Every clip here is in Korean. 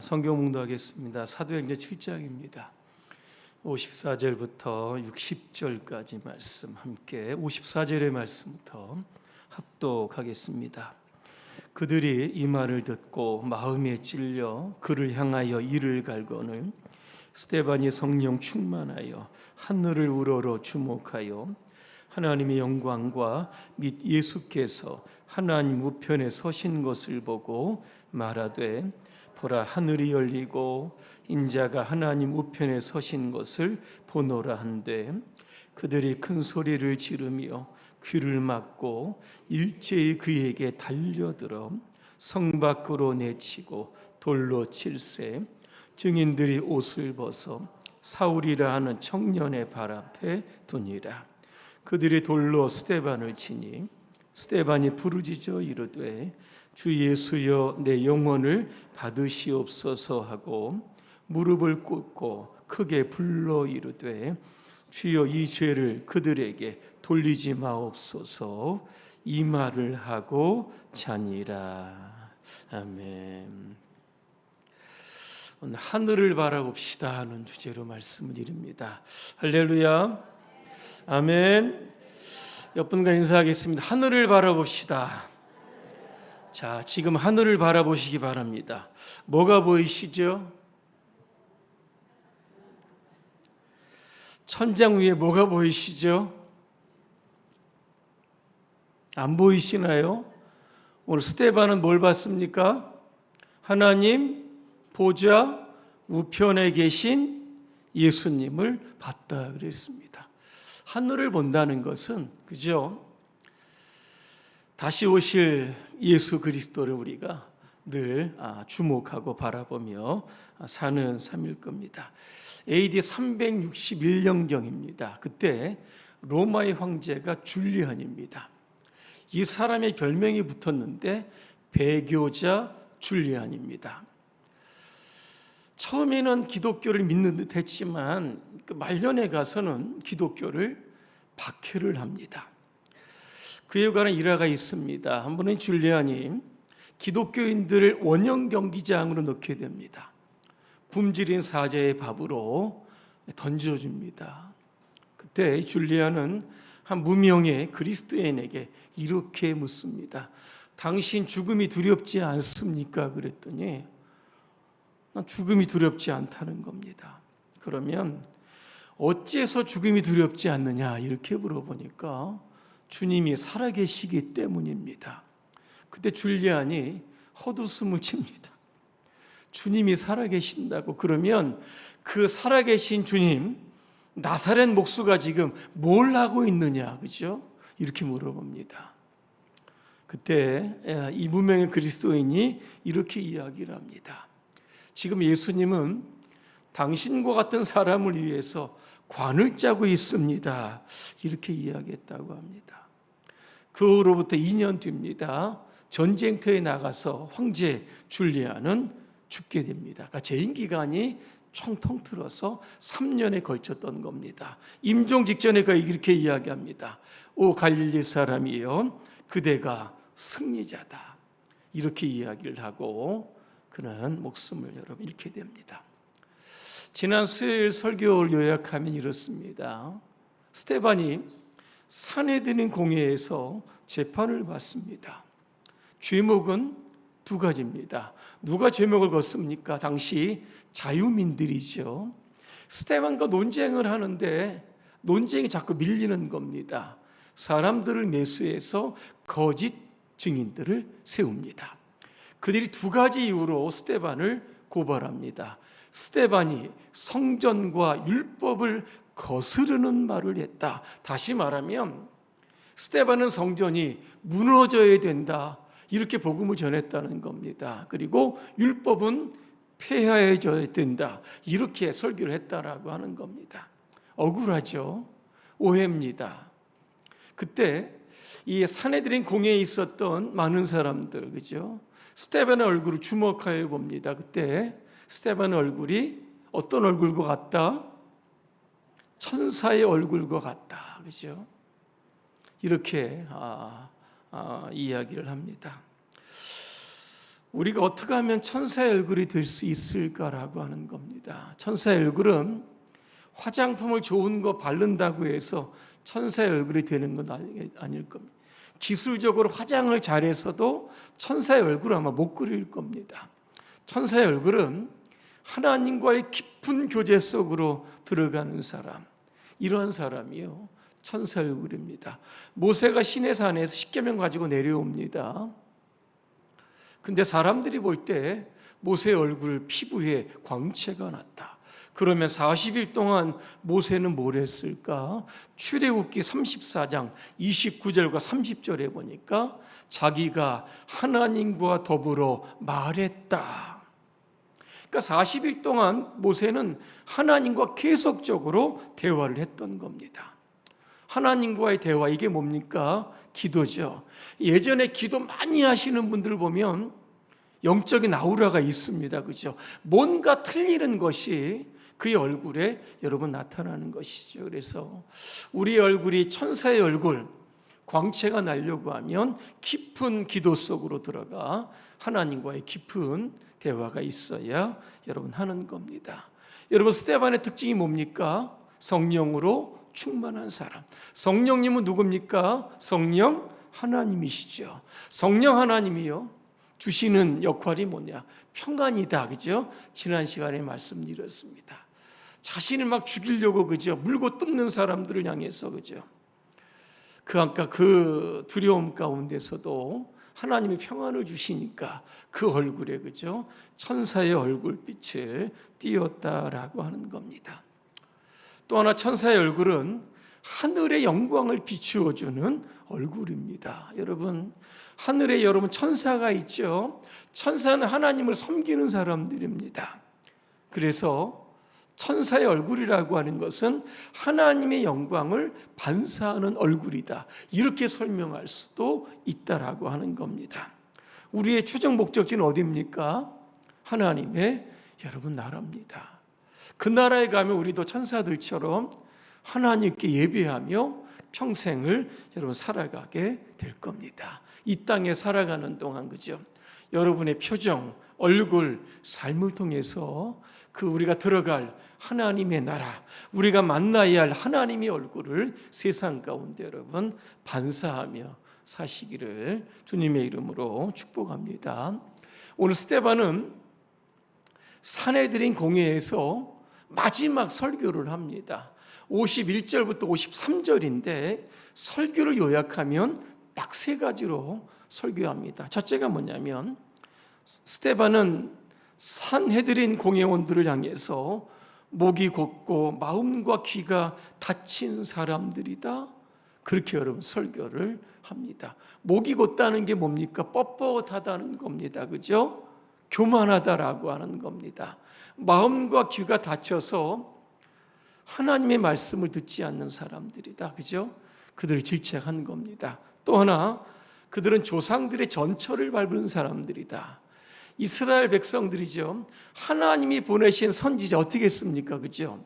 성경 묵도하겠습니다. 사도행전 7장입니다. 54절부터 60절까지 말씀 함께 54절의 말씀부터 합독하겠습니다. 그들이 이 말을 듣고 마음에 찔려 그를 향하여 이를 갈거늘 스데반이 성령 충만하여 하늘을 우러러 주목하여 하나님의 영광과 및 예수께서 하나님 우편에 서신 것을 보고 말하되 보라, 하늘이 열리고 인자가 하나님 우편에 서신 것을 보노라 한데 그들이 큰 소리를 지르며 귀를 막고 일제히 그에게 달려들어 성 밖으로 내치고 돌로 칠세 증인들이 옷을 벗어 사울이라 하는 청년의 발 앞에 두니라. 그들이 돌로 스데반을 치니 스데반이 부르짖어 이르되 주 예수여 내 영혼을 받으시옵소서 하고 무릎을 꿇고 크게 불러 이르되 주여 이 죄를 그들에게 돌리지 마옵소서. 이 말을 하고 자니라. 아멘. 오늘 하늘을 바라봅시다 하는 주제로 말씀을 드립니다. 할렐루야. 아멘. 옆분과 인사하겠습니다. 하늘을 바라봅시다. 자, 지금 하늘을 바라보시기 바랍니다. 뭐가 보이시죠? 천장 위에 뭐가 보이시죠? 안 보이시나요? 오늘 스데반은 뭘 봤습니까? 하나님 보좌 우편에 계신 예수님을 봤다 그랬습니다. 하늘을 본다는 것은, 그죠? 다시 오실 예수 그리스도를 우리가 늘 주목하고 바라보며 사는 삶일 겁니다. AD 361년경입니다. 그때 로마의 황제가 줄리안입니다. 이 사람의 별명이 붙었는데 배교자 줄리안입니다. 처음에는 기독교를 믿는 듯 했지만 말년에 가서는 기독교를 박해를 합니다. 그에 관한 일화가 있습니다. 한 번은 줄리안이 기독교인들을 원형 경기장으로 넣게 됩니다. 굶주린 사자의 밥으로 던져줍니다. 그때 줄리안은 한 무명의 그리스도인에게 이렇게 묻습니다. 당신 죽음이 두렵지 않습니까? 그랬더니 난 죽음이 두렵지 않다는 겁니다. 그러면 어째서 죽음이 두렵지 않느냐 이렇게 물어보니까 주님이 살아계시기 때문입니다. 그때 줄리안이 헛웃음을 칩니다. 주님이 살아계신다고 그러면 그 살아계신 주님 나사렛 목수가 지금 뭘 하고 있느냐, 그죠? 이렇게 물어봅니다. 그때 이 무명의 그리스도인이 이렇게 이야기를 합니다. 지금 예수님은 당신과 같은 사람을 위해서 관을 짜고 있습니다. 이렇게 이야기했다고 합니다. 그 후로부터 2년 뒤입니다. 전쟁터에 나가서 황제 줄리안은 죽게 됩니다. 그러니까 재임 기간이 총 통틀어서 3년에 걸쳤던 겁니다. 임종 직전에 그가 이렇게 이야기합니다. 오 갈릴리 사람이여 그대가 승리자다. 이렇게 이야기를 하고 그는 목숨을 여러분 잃게 됩니다. 지난 수요일 설교를 요약하면 이렇습니다. 스데반이 산헤드린 공회에서 재판을 받습니다. 죄목은 두 가지입니다. 누가 죄목을 걷습니까? 당시 자유민들이죠. 스데반과 논쟁을 하는데 논쟁이 자꾸 밀리는 겁니다. 사람들을 매수해서 거짓 증인들을 세웁니다. 그들이 두 가지 이유로 스데반을 고발합니다. 스데반이 성전과 율법을 거스르는 말을 했다. 다시 말하면 스데반은 성전이 무너져야 된다. 이렇게 복음을 전했다는 겁니다. 그리고 율법은 폐하해져야 된다. 이렇게 설교를 했다라고 하는 겁니다. 억울하죠? 오해입니다. 그때 이 산헤드린 공회에 있었던 많은 사람들, 그죠? 스데반의 얼굴을 주목하여 봅니다. 그때 스데반의 얼굴이 어떤 얼굴과 같다? 천사의 얼굴과 같다. 그죠? 이렇게 이야기를 합니다. 우리가 어떻게 하면 천사의 얼굴이 될 수 있을까라고 하는 겁니다. 천사의 얼굴은 화장품을 좋은 거 바른다고 해서 천사의 얼굴이 되는 건 아닐 겁니다. 기술적으로 화장을 잘해서도 천사의 얼굴을 아마 못 그릴 겁니다. 천사의 얼굴은 하나님과의 깊은 교제 속으로 들어가는 사람, 이러한 사람이요 천사의 얼굴입니다. 모세가 시내산에서 십계명 가지고 내려옵니다. 근데 사람들이 볼 때 모세의 얼굴 피부에 광채가 났다. 그러면 40일 동안 모세는 뭘 했을까? 출애굽기 34장 29절과 30절에 보니까 자기가 하나님과 더불어 말했다. 그러니까 40일 동안 모세는 하나님과 계속적으로 대화를 했던 겁니다. 하나님과의 대화, 이게 뭡니까? 기도죠. 예전에 기도 많이 하시는 분들 보면 영적인 아우라가 있습니다. 그죠? 뭔가 틀리는 것이 그의 얼굴에 여러분 나타나는 것이죠. 그래서 우리 얼굴이 천사의 얼굴, 광채가 나려고 하면 깊은 기도 속으로 들어가 하나님과의 깊은 대화가 있어야 여러분 하는 겁니다. 여러분 스데반의 특징이 뭡니까? 성령으로 충만한 사람. 성령님은 누굽니까? 성령 하나님이시죠. 성령 하나님이요 주시는 역할이 뭐냐? 평안이다. 그죠? 지난 시간에 말씀드렸습니다. 자신을 막 죽이려고 그죠? 물고 뜯는 사람들을 향해서 그죠? 아까 그 두려움 가운데서도 하나님의 평안을 주시니까 그 얼굴에 그죠? 천사의 얼굴빛을 띄었다라고 하는 겁니다. 또 하나 천사의 얼굴은 하늘의 영광을 비추어 주는 얼굴입니다. 여러분 하늘에 여러분 천사가 있죠. 천사는 하나님을 섬기는 사람들입니다. 그래서 천사의 얼굴이라고 하는 것은 하나님의 영광을 반사하는 얼굴이다. 이렇게 설명할 수도 있다라고 하는 겁니다. 우리의 최종 목적지는 어디입니까? 하나님의 여러분 나라입니다. 그 나라에 가면 우리도 천사들처럼 하나님께 예배하며 평생을 여러분 살아가게 될 겁니다. 이 땅에 살아가는 동안 그죠? 여러분의 표정, 얼굴, 삶을 통해서 그 우리가 들어갈 하나님의 나라, 우리가 만나야 할 하나님의 얼굴을 세상 가운데 여러분 반사하며 사시기를 주님의 이름으로 축복합니다. 오늘 스데반은 산헤드린 공회에서 마지막 설교를 합니다. 51절부터 53절인데 설교를 요약하면 딱 세 가지로 설교합니다. 첫째가 뭐냐면 스데반은 산헤드린 공회원들을 향해서 목이 곧고 마음과 귀가 닫힌 사람들이다. 그렇게 여러분 설교를 합니다. 목이 곧다는 게 뭡니까? 뻣뻣하다는 겁니다. 그죠? 교만하다라고 하는 겁니다. 마음과 귀가 닫혀서 하나님의 말씀을 듣지 않는 사람들이다. 그죠? 그들을 질책한 겁니다. 또 하나, 그들은 조상들의 전처를 밟은 사람들이다. 이스라엘 백성들이죠. 하나님이 보내신 선지자 어떻게 했습니까? 그죠?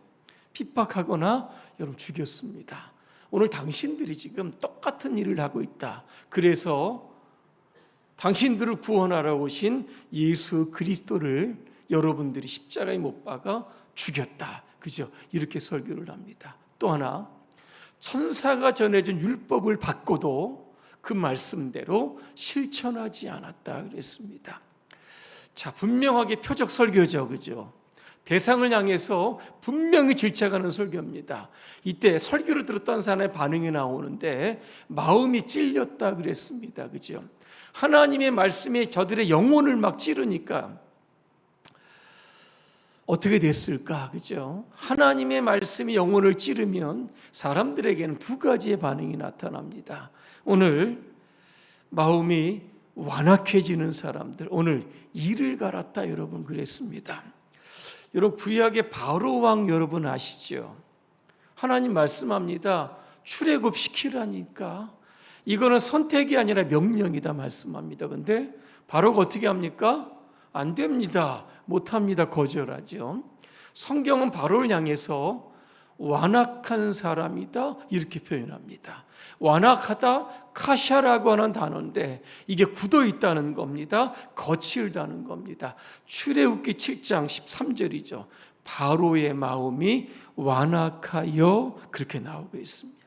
핍박하거나 여러분 죽였습니다. 오늘 당신들이 지금 똑같은 일을 하고 있다. 그래서 당신들을 구원하러 오신 예수 그리스도를 여러분들이 십자가에 못 박아 죽였다. 그죠? 이렇게 설교를 합니다. 또 하나, 천사가 전해준 율법을 받고도 그 말씀대로 실천하지 않았다 그랬습니다. 자, 분명하게 표적 설교죠. 그죠? 대상을 향해서 분명히 질책하는 설교입니다. 이때 설교를 들었던 사람의 반응이 나오는데 마음이 찔렸다 그랬습니다. 그죠? 하나님의 말씀이 저들의 영혼을 막 찌르니까 어떻게 됐을까? 그죠? 하나님의 말씀이 영혼을 찌르면 사람들에게는 두 가지의 반응이 나타납니다. 오늘 마음이 완악해지는 사람들, 오늘 이를 갈았다 여러분 그랬습니다. 여러분 구약의 바로 왕 여러분 아시죠? 하나님 말씀합니다. 출애굽시키라니까. 이거는 선택이 아니라 명령이다 말씀합니다. 근데 바로가 어떻게 합니까? 안 됩니다. 못합니다. 거절하죠. 성경은 바로를 향해서 완악한 사람이다 이렇게 표현합니다. 완악하다 카샤라고 하는 단어인데 이게 굳어 있다는 겁니다. 거칠다는 겁니다. 출애굽기 7장 13절이죠. 바로의 마음이 완악하여 그렇게 나오고 있습니다.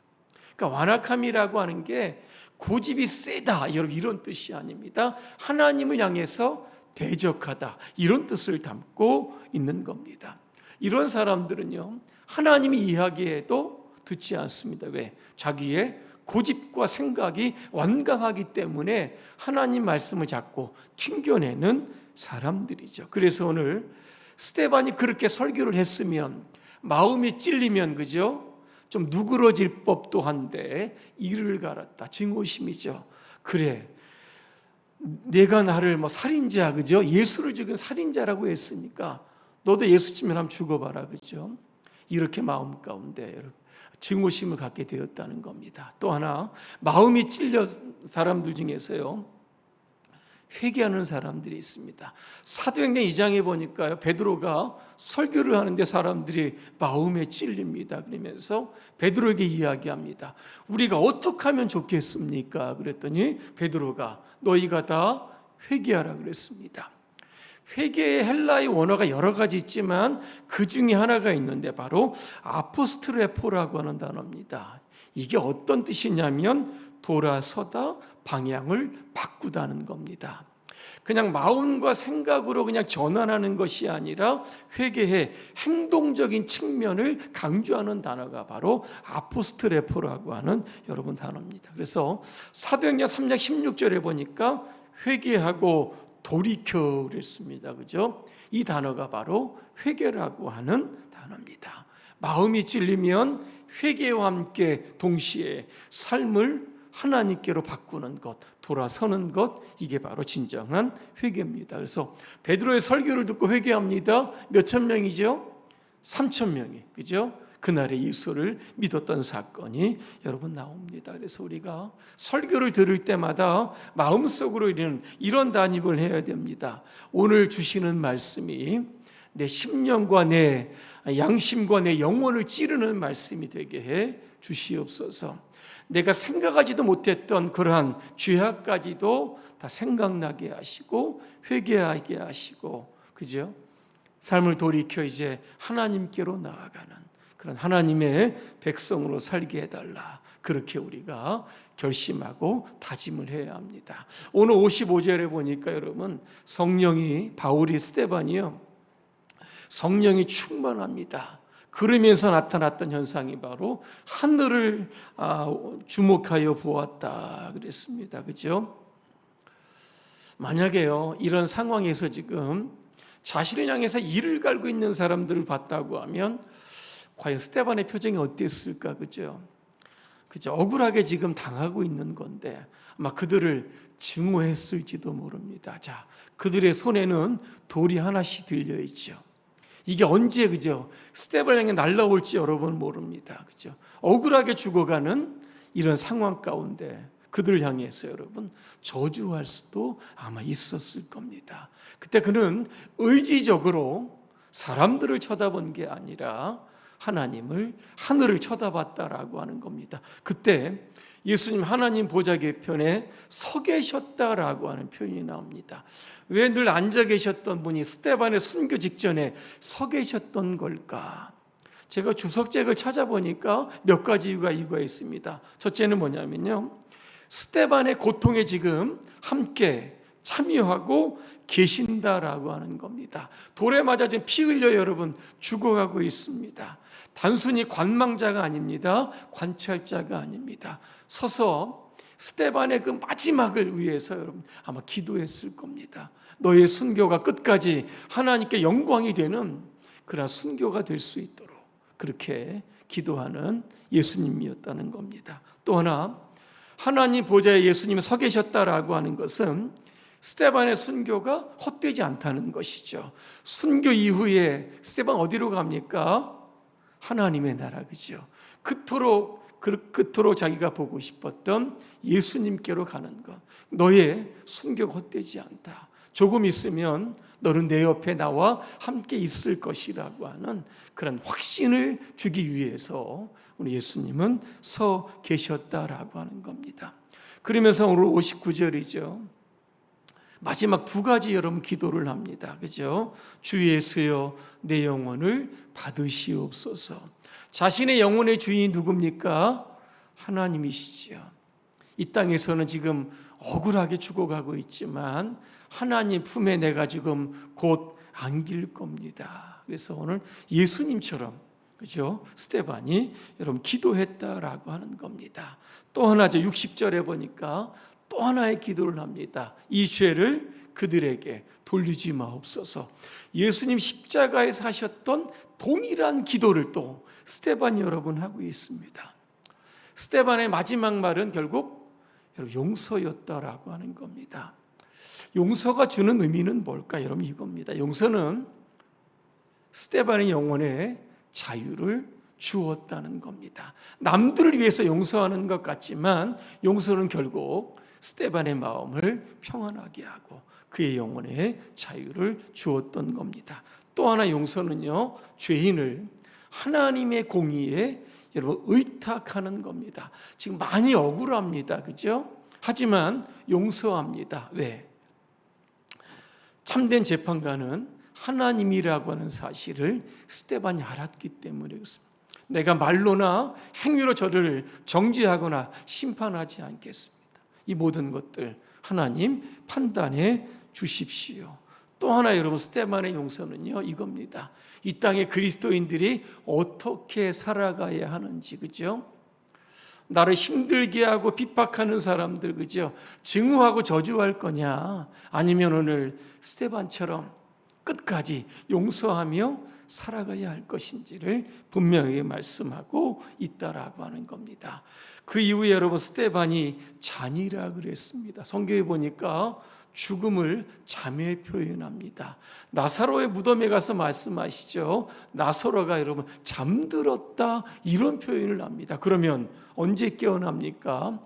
그러니까 완악함이라고 하는 게 고집이 세다 여러분 이런 뜻이 아닙니다. 하나님을 향해서 대적하다 이런 뜻을 담고 있는 겁니다. 이런 사람들은요 하나님이 이야기해도 듣지 않습니다. 왜? 자기의 고집과 생각이 완강하기 때문에 하나님 말씀을 자꾸 튕겨내는 사람들이죠. 그래서 오늘 스데반이 그렇게 설교를 했으면 마음이 찔리면 그죠? 좀 누그러질 법도 한데 이를 갈았다. 증오심이죠. 그래. 내가 나를 살인자 그죠? 예수를 죽인 살인자라고 했으니까 너도 예수 치면 한번 죽어봐라 그죠? 이렇게 마음 가운데 증오심을 갖게 되었다는 겁니다. 또 하나 마음이 찔려 사람들 중에서요 회개하는 사람들이 있습니다. 사도행전 2장에 보니까요 베드로가 설교를 하는데 사람들이 마음에 찔립니다. 그러면서 베드로에게 이야기합니다. 우리가 어떻게 하면 좋겠습니까? 그랬더니 베드로가 너희가 다 회개하라 그랬습니다. 회개의 헬라의 원어가 여러 가지 있지만 그 중에 하나가 있는데 바로 아포스트레포라고 하는 단어입니다. 이게 어떤 뜻이냐면 돌아서다 방향을 바꾸다는 겁니다. 그냥 마음과 생각으로 그냥 전환하는 것이 아니라 회개의 행동적인 측면을 강조하는 단어가 바로 아포스트레포라고 하는 여러분 단어입니다. 그래서 사도행전 3장 16절에 보니까 회개하고 돌이켜 그랬습니다. 그죠? 이 단어가 바로 회개라고 하는 단어입니다. 마음이 찔리면 회개와 함께 동시에 삶을 하나님께로 바꾸는 것, 돌아서는 것, 이게 바로 진정한 회개입니다. 그래서 베드로의 설교를 듣고 회개합니다. 몇천 명이죠? 3천 명이, 그죠? 그날에 예수를 믿었던 사건이 여러분 나옵니다. 그래서 우리가 설교를 들을 때마다 마음속으로 이런 단입을 해야 됩니다. 오늘 주시는 말씀이 내 심령과 내 양심과 내 영혼을 찌르는 말씀이 되게 해 주시옵소서. 내가 생각하지도 못했던 그러한 죄악까지도 다 생각나게 하시고 회개하게 하시고 그죠? 삶을 돌이켜 이제 하나님께로 나아가는 그런 하나님의 백성으로 살게 해달라. 그렇게 우리가 결심하고 다짐을 해야 합니다. 오늘 55절에 보니까 여러분 성령이 바울이 스데반이요 성령이 충만합니다. 그러면서 나타났던 현상이 바로 하늘을 주목하여 보았다 그랬습니다. 그죠? 만약에요 이런 상황에서 지금 자신을 향해서 이를 갈고 있는 사람들을 봤다고 하면 과연 스데반의 표정이 어땠을까? 그죠? 그죠? 억울하게 지금 당하고 있는 건데 아마 그들을 증오했을지도 모릅니다. 자, 그들의 손에는 돌이 하나씩 들려 있죠. 이게 언제 그죠? 스데반을 향해 날라올지 여러분 모릅니다. 그죠? 억울하게 죽어가는 이런 상황 가운데 그들을 향해서 여러분 저주할 수도 아마 있었을 겁니다. 그때 그는 의지적으로 사람들을 쳐다본 게 아니라 하늘을 쳐다봤다라고 하는 겁니다. 그때 예수님 하나님 보좌 궤편에 서 계셨다라고 하는 표현이 나옵니다. 왜 늘 앉아 계셨던 분이 스데반의 순교 직전에 서 계셨던 걸까? 제가 주석책을 찾아보니까 몇 가지 이유가 있습니다. 첫째는 뭐냐면요, 스데반의 고통에 지금 함께 참여하고 계신다라고 하는 겁니다. 돌에 맞아 지금 피 흘려 여러분 죽어가고 있습니다. 단순히 관망자가 아닙니다. 관찰자가 아닙니다. 서서 스데반의 그 마지막을 위해서 여러분 아마 기도했을 겁니다. 너의 순교가 끝까지 하나님께 영광이 되는 그런 순교가 될 수 있도록 그렇게 기도하는 예수님이었다는 겁니다. 또 하나 하나님 보좌에 예수님이 서 계셨다라고 하는 것은 스데반의 순교가 헛되지 않다는 것이죠. 순교 이후에 스데반 어디로 갑니까? 하나님의 나라 그죠. 그토록 자기가 보고 싶었던 예수님께로 가는 것. 너의 순교가 헛되지 않다. 조금 있으면 너는 내 옆에 나와 함께 있을 것이라고 하는 그런 확신을 주기 위해서 우리 예수님은 서 계셨다라고 하는 겁니다. 그러면서 오늘 59절이죠. 마지막 두 가지 여러분 기도를 합니다. 그죠? 주 예수여 내 영혼을 받으시옵소서. 자신의 영혼의 주인이 누굽니까? 하나님이시죠. 이 땅에서는 지금 억울하게 죽어가고 있지만 하나님 품에 내가 지금 곧 안길 겁니다. 그래서 오늘 예수님처럼 그죠? 스데반이 여러분 기도했다라고 하는 겁니다. 또 하나죠. 60절에 보니까 또 하나의 기도를 합니다. 이 죄를 그들에게 돌리지 마옵소서. 예수님 십자가에서 하셨던 동일한 기도를 또 스데반이 여러분 하고 있습니다. 스데반의 마지막 말은 결국 용서였다라고 하는 겁니다. 용서가 주는 의미는 뭘까? 여러분 이겁니다. 용서는 스데반의 영혼에 자유를 주었다는 겁니다. 남들을 위해서 용서하는 것 같지만 용서는 결국 스데반의 마음을 평안하게 하고 그의 영혼에 자유를 주었던 겁니다. 또 하나 용서는요, 죄인을 하나님의 공의에 여러분 의탁하는 겁니다. 지금 많이 억울합니다. 그죠? 하지만 용서합니다. 왜? 참된 재판관은 하나님이라고 하는 사실을 스데반이 알았기 때문에 그렇습니다. 내가 말로나 행위로 저를 정죄하거나 심판하지 않겠습니다. 이 모든 것들 하나님 판단해 주십시오. 또 하나 여러분 스데반의 용서는요 이겁니다. 이 땅의 그리스도인들이 어떻게 살아가야 하는지, 그죠? 나를 힘들게 하고 핍박하는 사람들, 그죠? 증오하고 저주할 거냐, 아니면 오늘 스데반처럼 끝까지 용서하며 살아가야 할 것인지를 분명히 말씀하고 있다라고 하는 겁니다. 그 이후에 여러분 스데반이 잔이라 그랬습니다. 성경에 보니까 죽음을 잠에 표현합니다. 나사로의 무덤에 가서 말씀하시죠. 나사로가 여러분 잠들었다 이런 표현을 합니다. 그러면 언제 깨어납니까?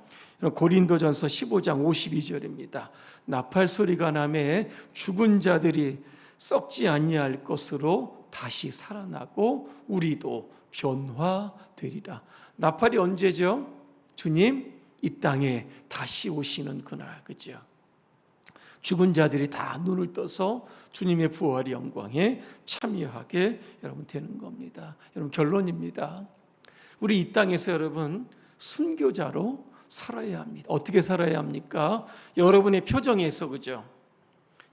고린도전서 15장 52절입니다. 나팔 소리가 나매 죽은 자들이 썩지 아니할 것으로 다시 살아나고 우리도 변화되리라. 나팔이 언제죠? 주님 이 땅에 다시 오시는 그날, 그죠? 죽은 자들이 다 눈을 떠서 주님의 부활의 영광에 참여하게 여러분 되는 겁니다. 여러분 결론입니다. 우리 이 땅에서 여러분 순교자로 살아야 합니다. 어떻게 살아야 합니까? 여러분의 표정에서, 그죠?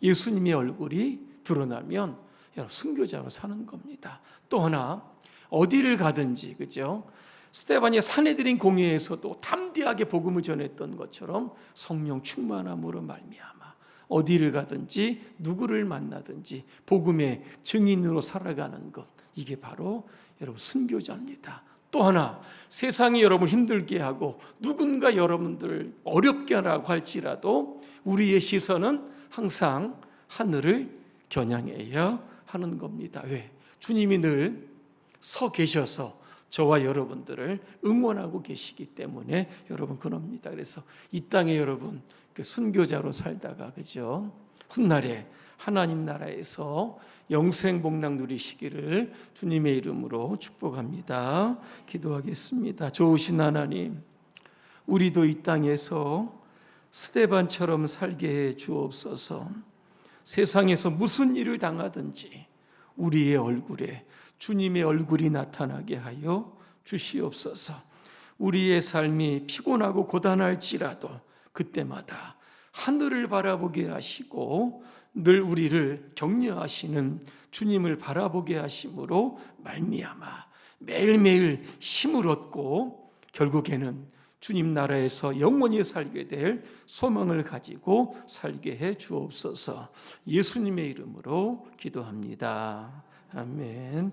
예수님의 얼굴이 드러나면 여러분 순교자로 사는 겁니다. 또 하나 어디를 가든지, 그죠? 스데반이 사내들인 공회에서도 담대하게 복음을 전했던 것처럼 성령 충만함으로 말미암아 어디를 가든지 누구를 만나든지 복음의 증인으로 살아가는 것, 이게 바로 여러분 순교자입니다. 또 하나 세상이 여러분 힘들게 하고 누군가 여러분들 어렵게 하라고 할지라도 우리의 시선은 항상 하늘을 겨냥해야 하는 겁니다. 왜? 주님이 늘 서 계셔서 저와 여러분들을 응원하고 계시기 때문에 여러분 그럽니다. 그래서 이 땅에 여러분 그 순교자로 살다가, 그죠? 훗날에 하나님 나라에서 영생 복락 누리시기를 주님의 이름으로 축복합니다. 기도하겠습니다. 좋으신 하나님, 우리도 이 땅에서 스데반처럼 살게 해 주옵소서. 세상에서 무슨 일을 당하든지 우리의 얼굴에 주님의 얼굴이 나타나게 하여 주시옵소서. 우리의 삶이 피곤하고 고단할지라도 그때마다 하늘을 바라보게 하시고 늘 우리를 격려하시는 주님을 바라보게 하심으로 말미암아 매일매일 힘을 얻고 결국에는 주님 나라에서 영원히 살게 될 소망을 가지고 살게 해 주옵소서. 예수님의 이름으로 기도합니다. 아멘.